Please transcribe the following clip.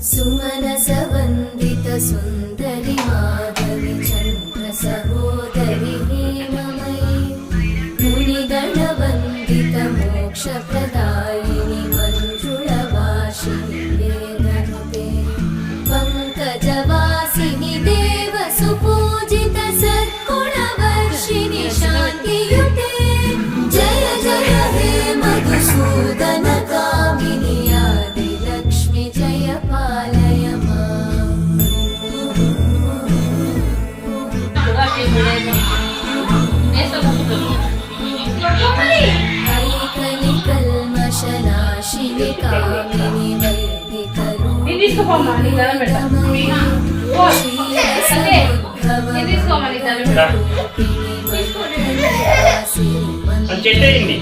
सुमनसवन्दित सुन्दरि माधवि चन्द्र सहोदरि हेममयि मुनिगणवन्दित मोक्षप्रदायिनि मञ्जुळवासिनि वेदनुते पङ्कजवासिनि देवसुपूजित सद्गुणवर्षिणि शान्तियुते जय जय हे मधुसूदन कामिनि आदिलक्ष्मि जय पालय ऐकनिकल्मषनाशिनि कामिनि वैदिकरूपिणि చెట్టేయండి